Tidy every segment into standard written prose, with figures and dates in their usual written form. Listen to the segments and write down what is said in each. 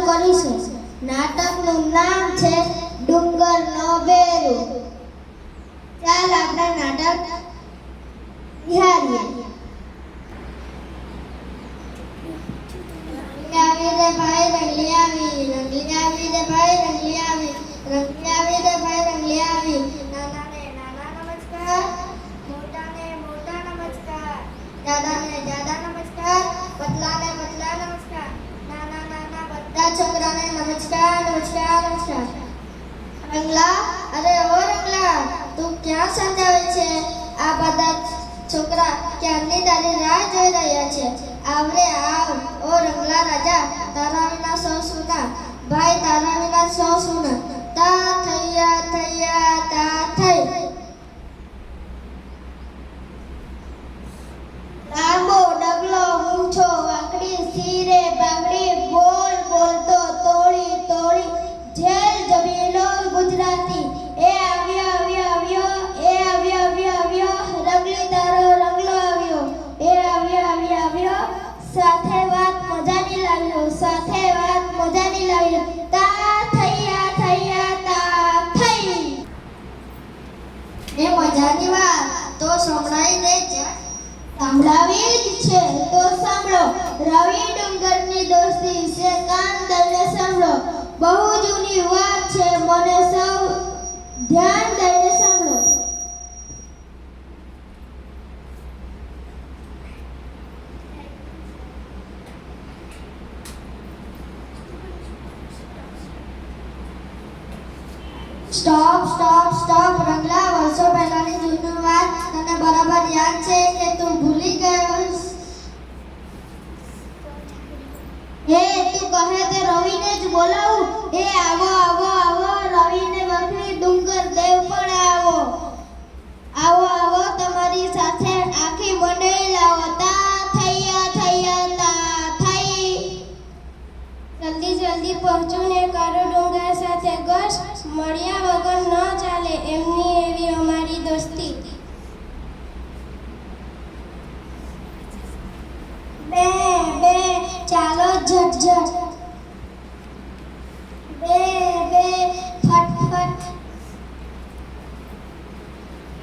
રજૂ કરીશું. નાટકનું નામ છે ડુંગરનો બેરું. ચાલ આપણે નાટક નિહાળીએ. રંગલી રે ભાઈ રંગલી આવી, રંગલી આવી રે ભાઈ રંગલી આવી, રંગલી આવી રે ભાઈ રંગલી આવી. નાનાને નાના નમસ્કાર, મોટાને મોટા નમસ્કાર, દાદાને દાદા નમસ્કાર, પતલાને પતલા નમસ્કાર, નાના નાના બધા છોકરાને નમસ્કાર નમસ્કાર નમસ્કાર. રંગલા, અરે ઓ રંગલા, તું ક્યાં સમજાવે છે? આ બધા છોકરા ક્યારની તારી રાહ જોઈ રહ્યા છે. આવરે આવ. ઓ રંગલા રાજા, તારા વિના સૌ સુના, ભાઈ તારા વિના સૌ સુના. તા થૈયા થૈયા તા થઈ. લાંબો ડગલો મૂછો વાકડી, શીરે બાગડી, બોલ બોલતો તોડી તોડી, જેલ જમીનો ગુજરાતી. એ આવ્યો આવ્યો આવ્યો, એ આવ્યો આવ્યો આવ્યો, રંગલી તારો રંગલો આવ્યો. એ આવ્યો આવ્યો આવ્યો, સાથે વાત મજાની લાવ્યો, સાથે વાત મજાની લાવ્યો. તા થૈયા થૈયા તા થઈ. એ મજાની વાત તો સંભળાઈ દે છે. સાંભળાવી જ છે તો સાંભળો. રવિ ડુંગરની દોસ્તી છે, કાન દઈને સાંભળો. બહુ જૂની વાત છે, મને સૌ ધ્યાન દઈને સાંભળો. Stop stop stop. રંગલા, વર્ષો પહેલાની જૂની વાત તને બરાબર યાદ છે કે તું ભૂલી ગયો? હે, તું કહે તે રવિને જ બોલાવું. એ આવો આવો આવો, રવિને વખરી ડુંગર દેવ પણ આવો. આવો આવો, તમારી સાથે આખી મંડળી લાવો. તા થૈયા થૈયા તા થઈ. જલ્દી જલ્દી પહોંચો ને કરો ડુંગર સાથે ગશ. મળ્યા વગર ન ચાલે, એમની એવી અમારી દોસ્તી. બે બે ચાલો ઝટ. બે બે ફટફટ.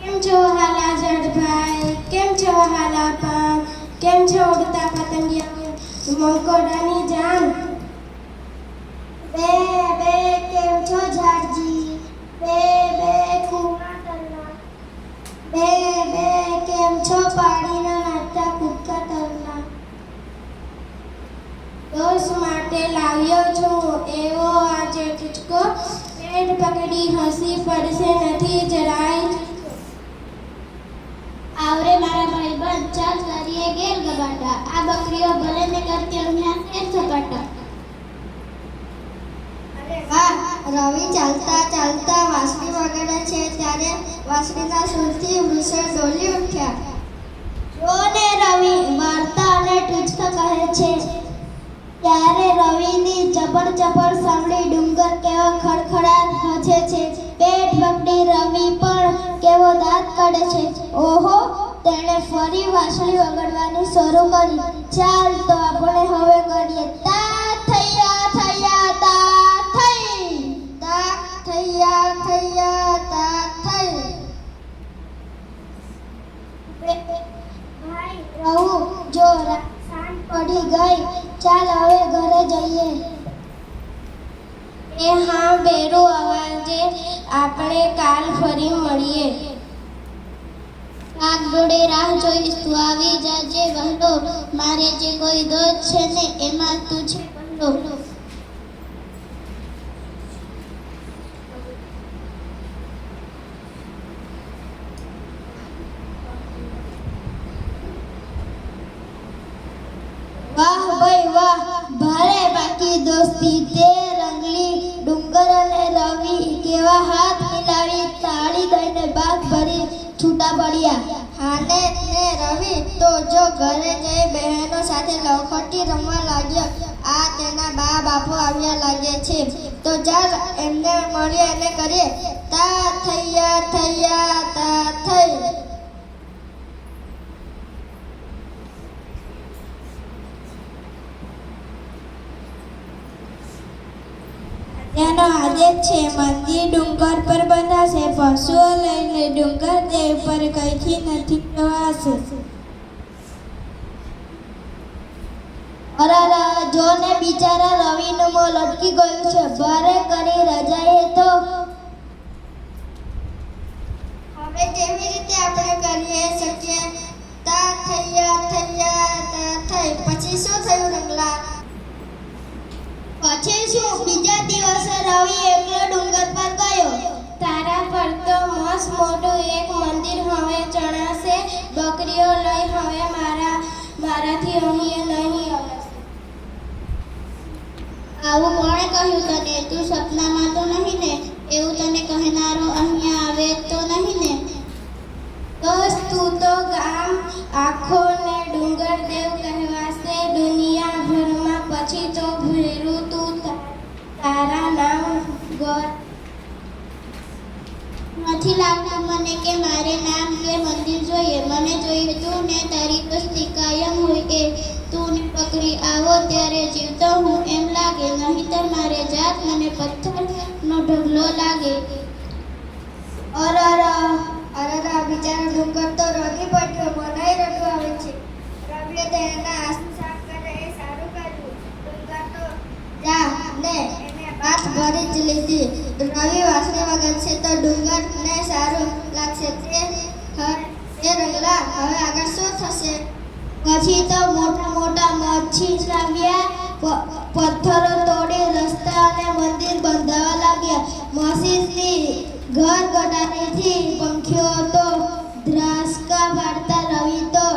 કેમ છો હાલા ઝટભાઈ? કેમ છો હાલા પાન? કેમ છો ઉડતા પતંગિયા મંકોડાની જાન? બે બે કેમ છો ઝાડજી? બે બે કુવા તલના. બે બે કેમ છો પાડીના નાચતા કૂદકા તલના? દોસ્ત માટે લાવ્યો છું એવો આજે તુચકો, પેટ પકડી હસી પડશે નથી જરાય. આવરે મારા ભાઈબંધ, ચાલ કરીએ ગેર ગબાટા. આ બકરીઓ ભલે ને કરતી અમ્યા તેર સપાટા. વાહ, રવિ ચાલતા ચાલતા વાંસળી વગાડે છે ત્યારે વાંસળીના સુરથી વૃષણ ડોલી ઉઠ્યા. જો ને રવિ, વાર્તા અને ટૂચકા કહે છે. ત્યારે રવિની ચપળ ચપળ સાંભળી ડુંગર કેવો ખડખડાટ હસે છે. પેટ પકડી રવિ પણ કેવો દાંત કાઢે છે. ઓહો, તેણે ફરી વાંસળી વગાડવાની શરૂ કરી. ચાલ તો આપણે હવે કરીએ. તા થૈયા થૈયા તા થઈ. તા થૈયા થૈયા તા થઈ. ભાઈ રહું, જો સાંજ પડી ગઈ, ચાલ હવે ઘરે જઈએ. એ હા, બેરું અવાજે આપણે કાલ ફરી મળીએ. કાક જોડે રાહ જોઈશ, તું આવી જાજે વહેલો. મારે જે કોઈ દોસ્ત છે ને એમાં તું છે પહેલો. વાહ ભાઈ વાહ, ભારે બાકી દોસ્તી. તે રંગલી, ડુંગર અને રવિ કેવા હાથ મિલાવી તાળી દઈને બાગ ભરી છૂટા પડ્યા. હાને ને રવિ તો જો ઘરે જઈ બહેનો સાથે લખોટી રમવા લાગ્યો. આ તેના બા બાપુ આવ્યા લાગે છે, તો ચાલ એમને મળીએ અને કરીએ. તા થૈયા થૈયા તા થઈ. આદેશ છે. મંદિર ડુંગર પર બંધાશે, પશુઓ લઈને ડુંગર દેવ પર કઈથી નથી જવાશે. અરે જો ને બિચારા રવિનું મોં લટકી ગયું છે. ભારે કરી રજાએ તો હવે કેવી રીતે આપણે કરીએ શકીએ? તા થઈ પછી શું થયું રંગલા? પછી શું? બીજા દિવસે રવિ એકલો ડુંગર પર ગયો. તારા પર તો મસ્ત મોટું એક મંદિર હવે ચણાશે. બકરીઓ લઈ હવે મારાથી અહીં નહીં આવે. આવું કોણે કહ્યું તને? તું સપનામાં તો નહીં ને? એવું તને કહેનારો અહીંયા આવે તો નહીં ને? બસ તું તો ગામ આખો ને ડુંગર દેવ કહેવાશે દુનિયાભરમાં. પછી તો ભેરું તું તારા નામ ગોર. નથી લાગતું મને કે મારે નામ કે મંદિર જોઈએ. મને જોઈએ તું ને તારી કસ્તી કાયમ હોય એ. તું ને બકરી આવો ત્યારે જીવતો હું એમ લાગે, નહીંતર મારે જાત મને પથ્થરનો ઢગલો લાગે. અરરા બિચારો ડુંગર તો રડી પડ્યો. મને રડવું આવે છે. રવિએ તેના આંસુ સાફ કરે એ સારું કર્યું. ડુંગર તો જા ને એને વાત ભરી જ લીધી. રવિ વાસણે વગાડશે તો ડુંગરને સારું લાગશે. તે રંગલા હવે આગળ શું થશે? પછી તો મોટા મોટા મચ્છી લાવ્યા, પથ્થરો તોડી રસ્તા અને મંદિર બંધાવા લાગ્યા. મસીની ઘર ગડારીથી પંખીઓ તો ધ્રાસકા પાડતા. રવિ તો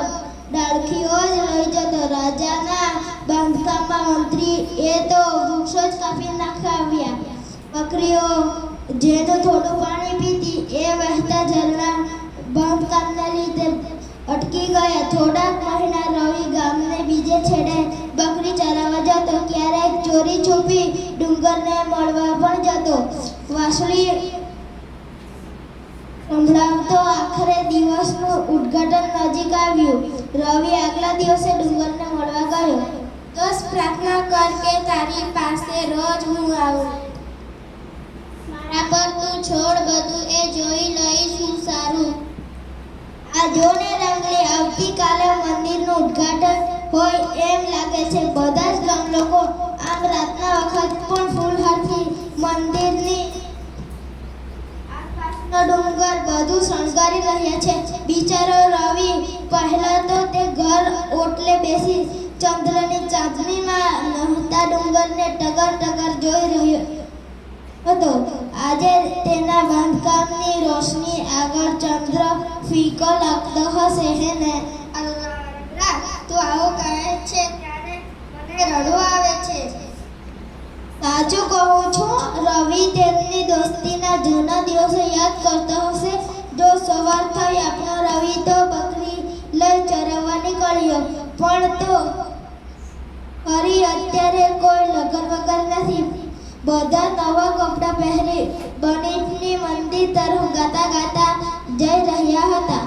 ડાળખીઓ જ લઈ જતો. રાજાના બાંધકામમાં મંત્રી એ તો વૃક્ષો જ કાપી નાખાવ્યા. બકરીઓ જેનું થોડું પાણી પીતી એ વહેતા ઝરણા બાંધકામને લીધે અટકી ગયા. થોડાક મહિના રવિ ગામને બીજે છેડે બકરી ચરાવવા જતો. ક્યારેક ચોરી છુપી ડુંગરને મળવા પણ જતો. વાંસળી સંભળાવતો. આખરે દિવસનું ઉદ્ઘાટન નજીક આવ્યું. રવિ આગલા દિવસે ડુંગરને મળવા ગયો. બસ પ્રાર્થના કર કે તારી પાસે રોજ હું આવું. મારા પર તું છોડ, બધું એ જોઈ લઈશ હું સારું. આ જોને રંગલી, આવતીકાલે મંદિરનું ઉદ્ઘાટન હોય એમ લાગે છે. બધા જ ગામ લોકો આમ રાતના વખત પણ ફૂલહારથી મંદિરની આસપાસનો ડુંગર બધું શણગારી રહ્યા છે. બિચારો રવિ પહેલા તો તે ઘર ઓટલે બેસી ચંદ્રની ચાંદનીમાં નહતા ડુંગરને ટગર ટગર જોઈ રહ્યો હતો. આજે તેના બાંધકામની રોશની આગળ ચંદ્ર ફીકો લાગતો હશે. હે ને? તું આવું કહે છે ત્યારે મને રડવું આવે છે. સાચું કહું છું. રવિ તેમની દોસ્તીના જૂના દિવસો યાદ કરતો હશે. જો સવાર થઈ આપણો રવિ તો બકરી લઈ ચરવવા નીકળ્યો. પણ તો ફરી અત્યારે કોઈ લગન વગર નથી. બધા નવા કપડાં પહેરી બનીની મંદિર તરફ ગાતા ગાતા જઈ રહ્યા હતા.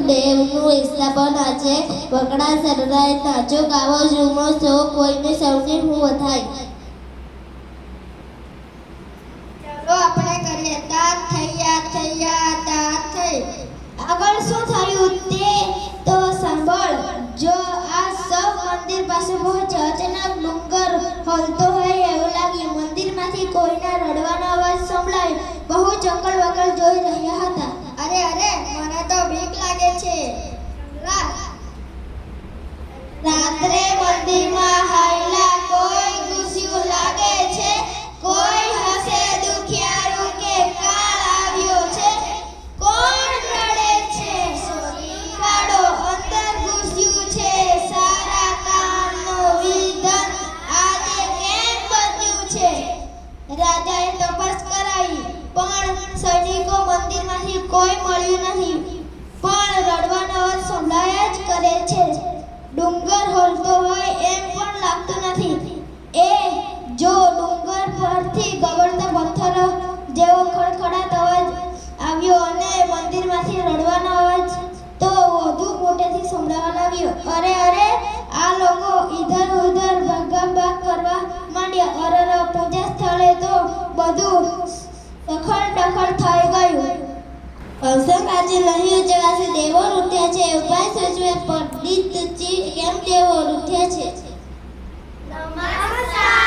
દેવનું ઈસલાપન આજે વગડા સરદાય નાચો ગાવો ઝૂમો સો કોઈને સૌને હું વધાય. ચલો આપણે કરીએ. તાત થયા. આગળ શું થયું તે તો સાંભળ. જો આ સૌ મંદિર પાસે પહોંચ્યા. અચાનક ડુંગર હલતો હોય એવું લાગ્યું. મંદિરમાંથી કોઈના રડવાનો અવાજ સંભળાયો. બહુ ચકલ વકલ જોઈ રહ્યા હતા. અરે મને તો બીક લાગે છે. રાત્રે મંદિરમાં હાયલા કોઈ ઘૂસ્યું લાગે છે. કોઈ હસે દુખિયારું કે કાળ આવ્યો છે. કોણ રડે છે? કાળો અંદર ઘૂસ્યું છે. સારા કામનો વિધન આજે કેમ બન્યું છે? રાજાએ તપાસ કરાવી પણ સૈનિકો મંદિરમાંથી કોઈ મળ્યું નથી. પણ રડવાનો અવાજ સંભળાયા જ કરે છે. ડુંગર હલતો હોય એમ પણ લાગતું નથી. એ જો ડુંગર પરથી ગબડતા પથ્થરો જેવો ખડખડાટ અવાજ આવ્યો અને મંદિરમાંથી રડવાનો અવાજ તો વધુ મોટેથી સંભળાવા લાગ્યો. અરે આ લોકો તળે તો બધું દખલ થઈ ગયું. અવસર આજે નહીં ઉજવાશે, દેવો રૂઠ્યા છે. ઉપાય સૂચવે પંડિતજી, કેમ દેવો રૂઠ્યા છે? નમસ્કાર.